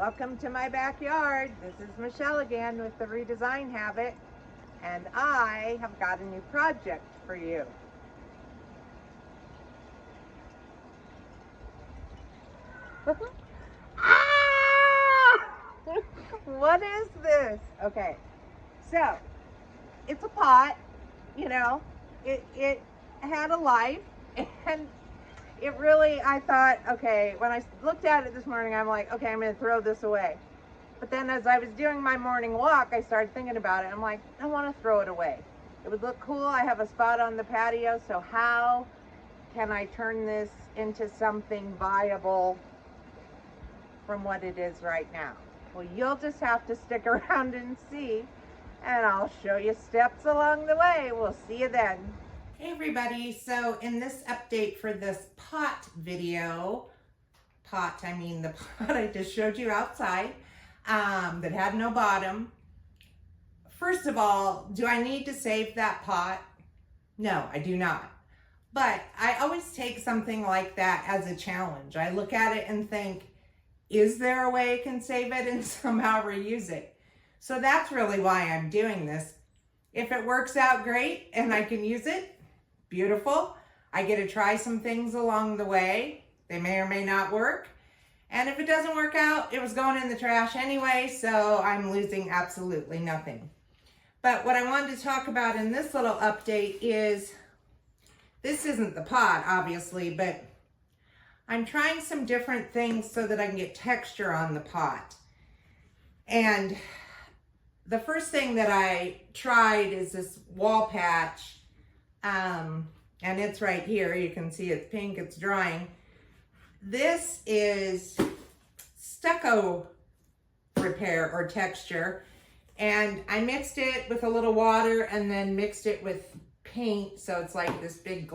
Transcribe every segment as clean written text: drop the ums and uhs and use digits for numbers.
Welcome to my backyard. This is Michelle again with the Redesign Habit, and I have got a new project for you. What is this? Okay, so it's a pot, you know, it had a life, and it really, I thought, okay, when I looked at it this morning, I'm like, okay, I'm going to throw this away. But then as I was doing my morning walk, I started thinking about it. I'm like, I want to throw it away. It would look cool. I have a spot on the patio, so how can I turn this into something viable from what it is right now? Well, you'll just have to stick around and see, and I'll show you steps along the way. We'll see you then. Hey everybody, so in this update for this pot video, I mean the pot I just showed you outside, that had no bottom. First of all, do I need to save that pot? No, I do not. But I always take something like that as a challenge. I look at it and think, is there a way I can save it and somehow reuse it? So that's really why I'm doing this. If it works out great and I can use it, beautiful. I get to try some things along the way. They may or may not work. And if it doesn't work out, it was going in the trash anyway, so I'm losing absolutely nothing. But what I wanted to talk about in this little update is, this isn't the pot, obviously, but I'm trying some different things so that I can get texture on the pot. And the first thing that I tried is this wall patch. And it's right here. You can see it's pink, it's drying. This is stucco repair or texture. And I mixed it with a little water and then mixed it with paint. So it's like this big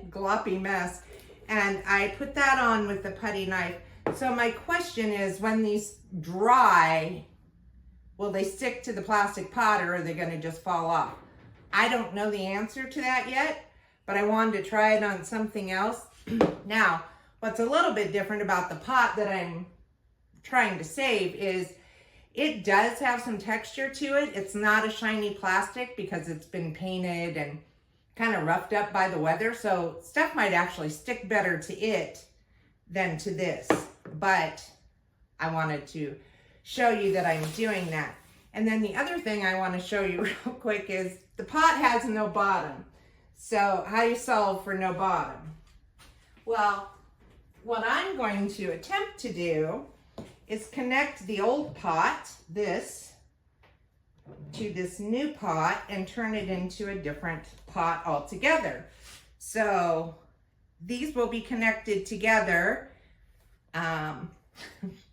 gloppy mess. And I put that on with the putty knife. So my question is, when these dry, will they stick to the plastic pot or are they going to just fall off? I don't know the answer to that yet, but I wanted to try it on something else. Now, what's a little bit different about the pot that I'm trying to save is it does have some texture to it. It's not a shiny plastic because it's been painted and kind of roughed up by the weather. So stuff might actually stick better to it than to this. But I wanted to show you that I'm doing that. And then the other thing I want to show you real quick is the pot has no bottom. So how do you solve for no bottom? Well, what I'm going to attempt to do is connect the old pot, this, to this new pot and turn it into a different pot altogether. So these will be connected together,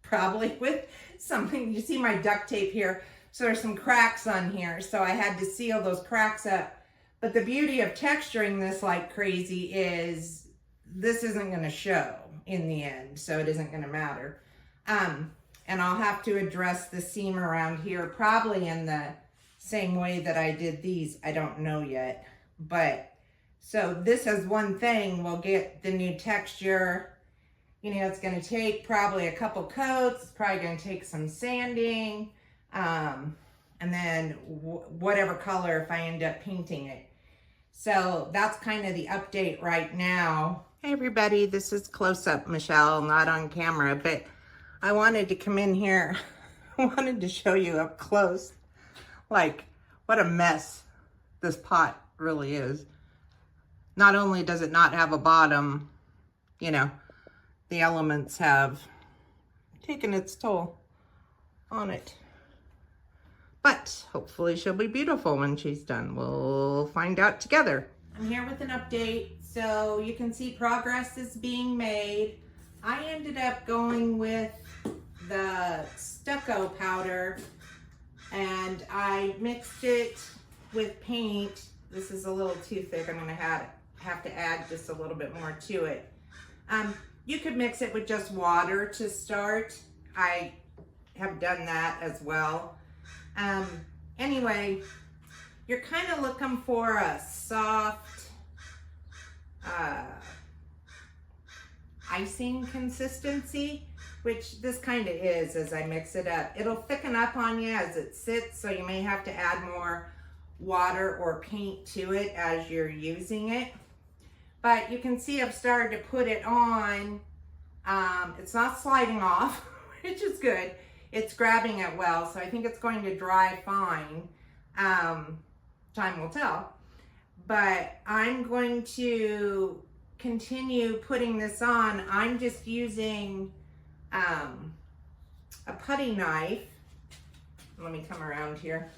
probably with something. You see my duct tape here. So there's some cracks on here, so I had to seal those cracks up. But the beauty of texturing this like crazy is this isn't going to show in the end, so it isn't going to matter. And I'll have to address the seam around here probably in the same way that I did these. I don't know yet. But so this is one thing. We'll get the new texture. You know, it's going to take probably a couple coats. It's probably going to take some sanding. And then whatever color if I end up painting it. So that's kind of the update right now. Hey everybody, this is close-up Michelle, not on camera, but I wanted to come in here. I wanted to show you up close, like what a mess this pot really is. Not only does it not have a bottom, you know, the elements have taken its toll on it. But hopefully she'll be beautiful when she's done. We'll find out together. I'm here with an update. So you can see progress is being made. I ended up going with the stucco powder and I mixed it with paint. This is a little too thick. I'm gonna have to add just a little bit more to it. You could mix it with just water to start. I have done that as well. Anyway, you're kind of looking for a soft icing consistency. which this kind of is as I mix it up. It'll thicken up on you as it sits, so you may have to add more water or paint to it as you're using it. But you can see I've started to put it on. It's not sliding off, which is good. It's grabbing it well, so I think it's going to dry fine. Time will tell. But I'm going to continue putting this on. I'm just using a putty knife. Let me come around here.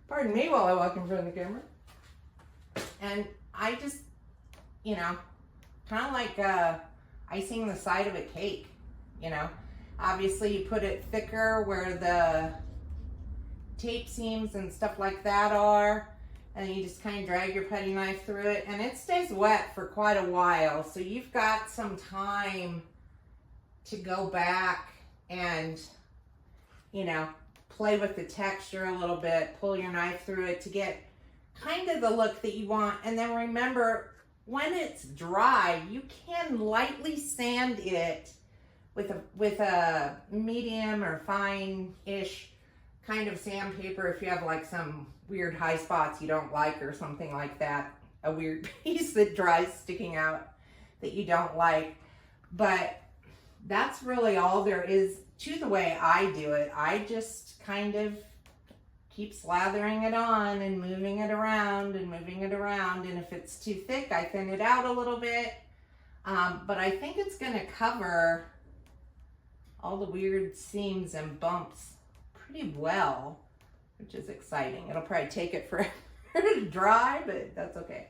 Pardon me while I walk in front of the camera. And I just, you know, kind of like icing the side of a cake, you know. Obviously you put it thicker where the tape seams and stuff like that are, and you just kind of drag your putty knife through it, and it stays wet for quite a while, so you've got some time to go back and, you know, play with the texture a little bit, pull your knife through it to get kind of the look that you want. And then remember, when it's dry, you can lightly sand it with a medium or fine-ish kind of sandpaper if you have like some weird high spots you don't like or something like that, a weird piece that dries sticking out that you don't like. But that's really all there is to the way I do it. I just kind of keep slathering it on and moving it around and moving it around, and if it's too thick I thin it out a little bit, but I think it's going to cover all the weird seams and bumps pretty well, which is exciting. It'll probably take it forever to dry, but that's okay.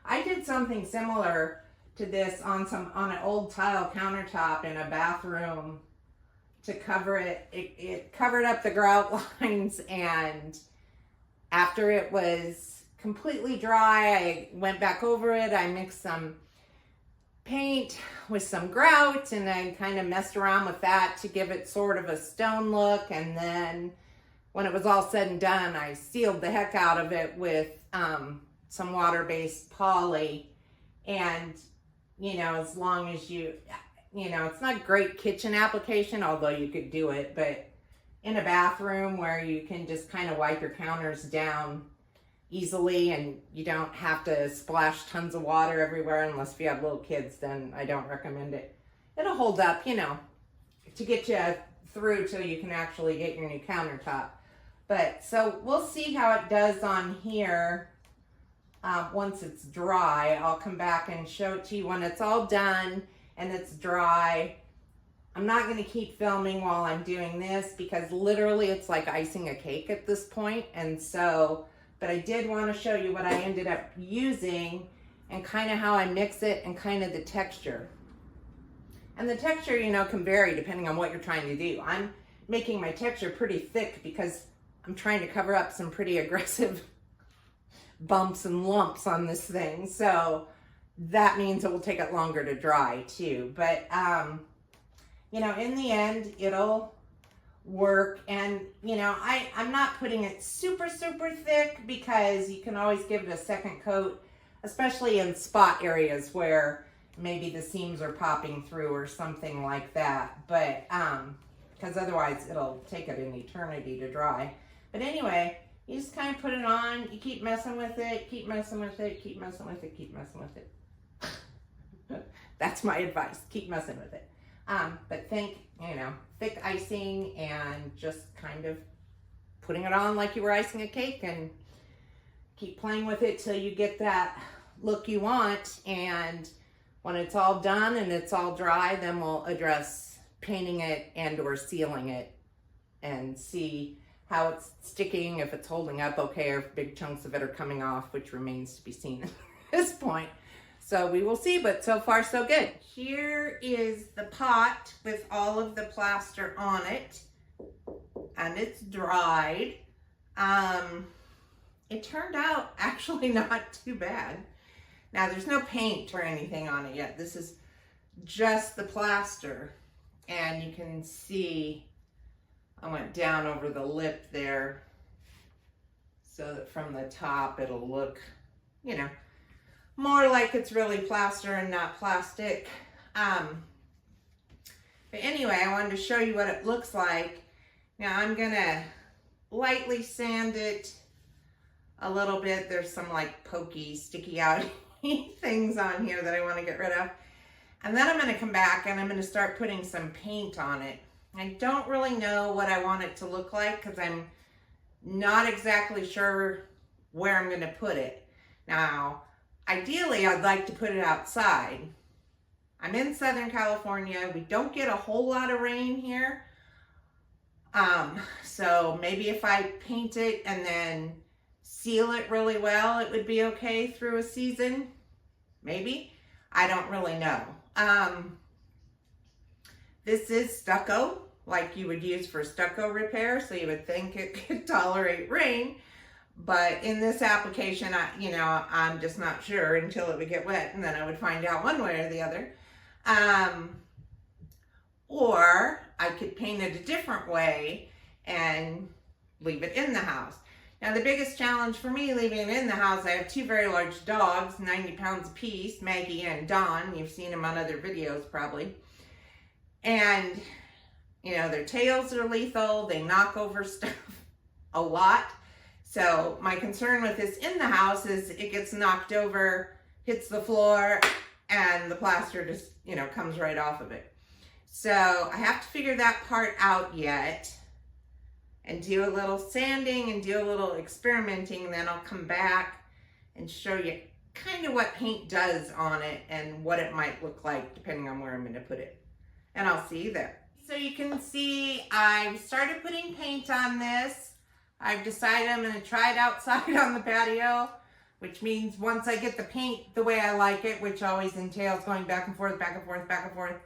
I did something similar to this on an old tile countertop in a bathroom to cover it. It covered up the grout lines, and after it was completely dry, I went back over it. I mixed some paint with some grout, and I kind of messed around with that to give it sort of a stone look. And then when it was all said and done, I sealed the heck out of it with some water-based poly. And, you know, as long as you know, it's not a great kitchen application, although you could do it, but in a bathroom where you can just kind of wipe your counters down easily and you don't have to splash tons of water everywhere, unless if you have little kids, then I don't recommend it. It'll hold up, you know, to get you through till you can actually get your new countertop. But so we'll see how it does on here. Once it's dry, I'll come back and show it to you when it's all done and it's dry. I'm not going to keep filming while I'm doing this because literally it's like icing a cake at this point. And so, but I did want to show you what I ended up using and kind of how I mix it and kind of the texture. And the texture, you know, can vary depending on what you're trying to do. I'm making my texture pretty thick because I'm trying to cover up some pretty aggressive bumps and lumps on this thing. So that means it will take it longer to dry too. But, you know, in the end, it'll work. And, you know, I'm not putting it super, super thick because you can always give it a second coat, especially in spot areas where maybe the seams are popping through or something like that. But, because otherwise it'll take it an eternity to dry. But anyway, you just kind of put it on, you keep messing with it, keep messing with it, keep messing with it, keep messing with it. That's my advice, keep messing with it. But think, you know, thick icing and just kind of putting it on like you were icing a cake and keep playing with it till you get that look you want. And when it's all done and it's all dry, then we'll address painting it and or sealing it and see how it's sticking, if it's holding up okay, or if big chunks of it are coming off, which remains to be seen at this point. So we will see, but so far so good. Here is the pot with all of the plaster on it, and it's dried. It turned out actually not too bad. Now there's no paint or anything on it yet. This is just the plaster, and you can see I went down over the lip there so that from the top it'll look, you know, more like it's really plaster and not plastic. But anyway, I wanted to show you what it looks like. Now I'm gonna lightly sand it a little bit. There's some like pokey, sticky out things on here that I want to get rid of. And then I'm going to come back and I'm going to start putting some paint on it. I don't really know what I want it to look like because I'm not exactly sure where I'm going to put it. Now, ideally, I'd like to put it outside. I'm in Southern California. We don't get a whole lot of rain here. So maybe if I paint it and then seal it really well, it would be okay through a season. Maybe. I don't really know. This is stucco, like you would use for stucco repair, so you would think it could tolerate rain. But in this application, I'm just not sure until it would get wet, and then I would find out one way or the other. Or I could paint it a different way and leave it in the house. Now the biggest challenge for me leaving it in the house, I have two very large dogs, 90 pounds apiece, Maggie and Dawn. You've seen them on other videos probably. And, their tails are lethal. They knock over stuff a lot. So my concern with this in the house is it gets knocked over, hits the floor, and the plaster just, comes right off of it. So I have to figure that part out yet and do a little sanding and do a little experimenting, and then I'll come back and show you kind of what paint does on it and what it might look like depending on where I'm going to put it. And I'll see you there. So you can see I've started putting paint on this. I've decided I'm going to try it outside on the patio, which means once I get the paint the way I like it, which always entails going back and forth, back and forth, back and forth,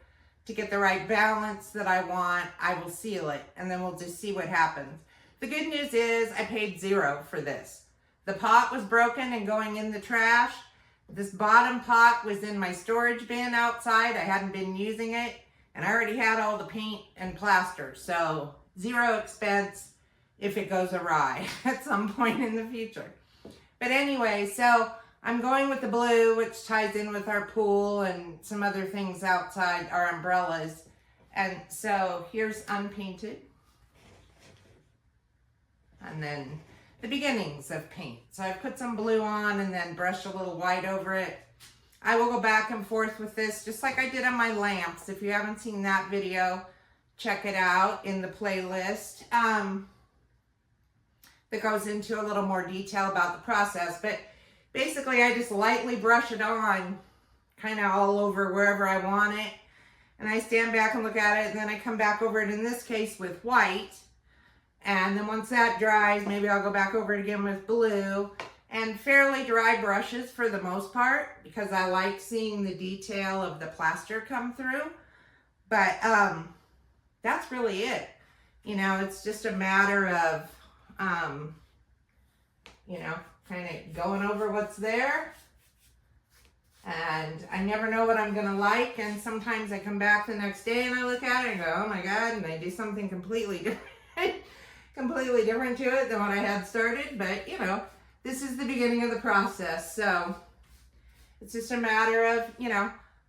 to get the right balance that I want, I will seal it, and then we'll just see what happens. The good news is I paid $0 for this. The pot was broken and going in the trash. This bottom pot was in my storage bin outside. I hadn't been using it, and I already had all the paint and plaster, so $0 expense if it goes awry at some point in the future. But anyway, so I'm going with the blue, which ties in with our pool and some other things outside, our umbrellas. And so here's unpainted. And then the beginnings of paint. So I put some blue on and then brush a little white over it. I will go back and forth with this just like I did on my lamps. If you haven't seen that video, check it out in the playlist. That goes into a little more detail about the process. But basically, I just lightly brush it on, kind of all over wherever I want it. And I stand back and look at it, and then I come back over it, in this case, with white. And then once that dries, maybe I'll go back over it again with blue. And fairly dry brushes for the most part, because I like seeing the detail of the plaster come through. But that's really it. It's just a matter of, kind of going over what's there. And I never know what I'm going to like. And sometimes I come back the next day and I look at it and go, oh my God, and I do something completely different, completely different to it than what I had started. But, this is the beginning of the process. So it's just a matter of,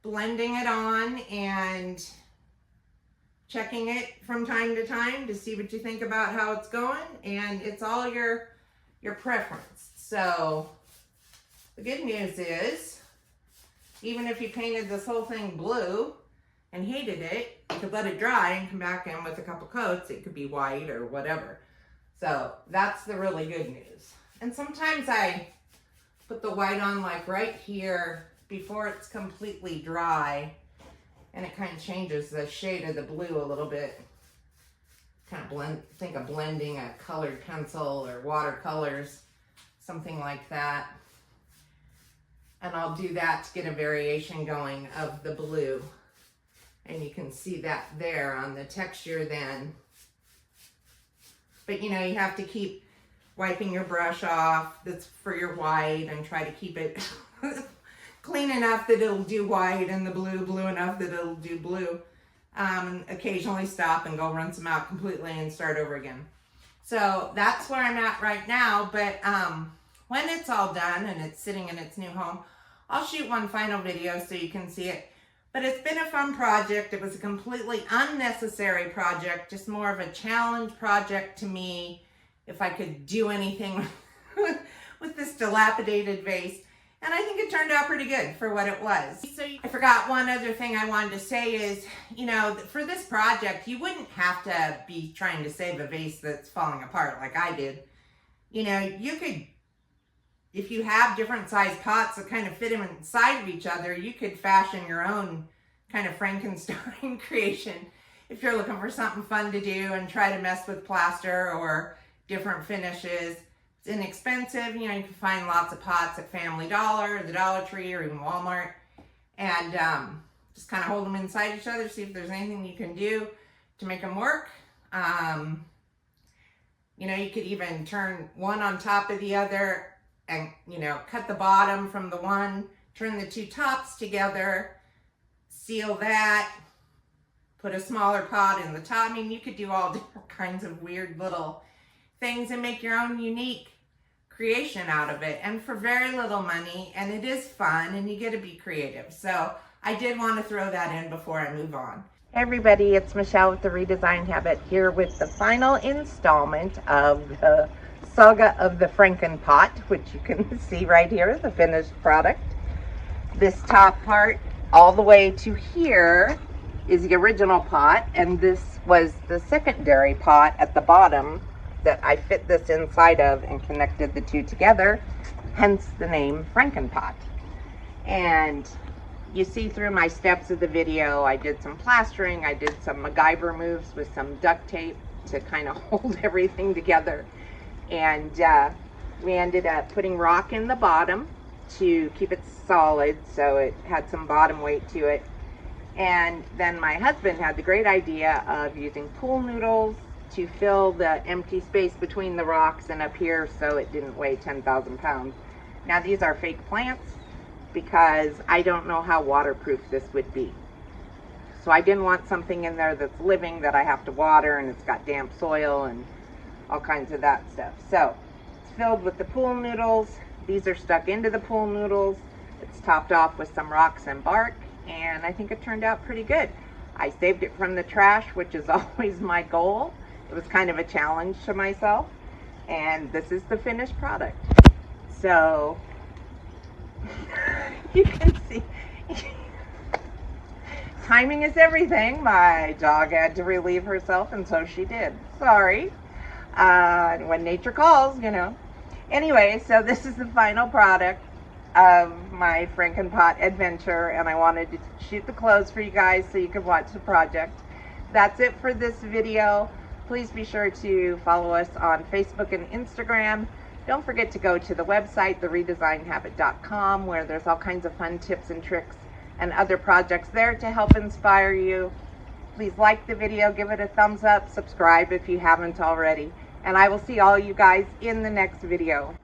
blending it on and checking it from time to time to see what you think about how it's going. And it's all your preference. So the good news is, even if you painted this whole thing blue and hated it, you could let it dry and come back in with a couple coats. It could be white or whatever. So that's the really good news. And sometimes I put the white on like right here before it's completely dry, and it kind of changes the shade of the blue a little bit. Kind of think of blending a colored pencil or watercolors, something like that. And I'll do that to get a variation going of the blue. And you can see that there on the texture then. But you have to keep wiping your brush off that's for your white and try to keep it clean enough that it'll do white, and the blue enough that it'll do blue. Occasionally stop and go rinse them out completely and start over again. So that's where I'm at right now. But when it's all done and it's sitting in its new home, I'll shoot one final video so you can see it. But it's been a fun project. It was a completely unnecessary project, just more of a challenge project to me, if I could do anything with this dilapidated vase. And I think it turned out pretty good for what it was. So I forgot one other thing I wanted to say is, you know, for this project, you wouldn't have to be trying to save a vase that's falling apart like I did. You know, you could, if you have different size pots that kind of fit them inside of each other, you could fashion your own kind of Frankenstein creation if you're looking for something fun to do and try to mess with plaster or different finishes. It's inexpensive. You know, you can find lots of pots at Family Dollar, or the Dollar Tree, or even Walmart, and just kind of hold them inside each other, see if there's anything you can do to make them work. You know, you could even turn one on top of the other and, you know, cut the bottom from the one, turn the two tops together, seal that, put a smaller pot in the top. I mean, you could do all different kinds of weird little things and make your own unique creation out of it, and for very little money, and it is fun, and you get to be creative. So I did want to throw that in before I move on. Hey everybody, it's Michelle with the Redesign Habit here with the final installment of the Saga of the Frankenpot, which you can see right here, the finished product. This top part all the way to here is the original pot, and this was the secondary pot at the bottom that I fit this inside of and connected the two together, hence the name Frankenpot. And you see through my steps of the video, I did some plastering, I did some MacGyver moves with some duct tape to kind of hold everything together. And we ended up putting rock in the bottom to keep it solid, so it had some bottom weight to it. And then my husband had the great idea of using pool noodles to fill the empty space between the rocks and up here so it didn't weigh 10,000 pounds. Now these are fake plants because I don't know how waterproof this would be. So I didn't want something in there that's living that I have to water, and it's got damp soil and all kinds of that stuff. So it's filled with the pool noodles. These are stuck into the pool noodles. It's topped off with some rocks and bark, and I think it turned out pretty good. I saved it from the trash, which is always my goal. It was kind of a challenge to myself, and this is the finished product. So you can see timing is everything. My dog had to relieve herself, and so she did. Sorry. When nature calls, you know. Anyway, so this is the final product of my Frankenpot adventure, and I wanted to shoot the clothes for you guys so you could watch the project. That's it for this video. Please be sure to follow us on Facebook and Instagram. Don't forget to go to the website, theredesignhabit.com, where there's all kinds of fun tips and tricks and other projects there to help inspire you. Please like the video, give it a thumbs up, subscribe if you haven't already, and I will see all you guys in the next video.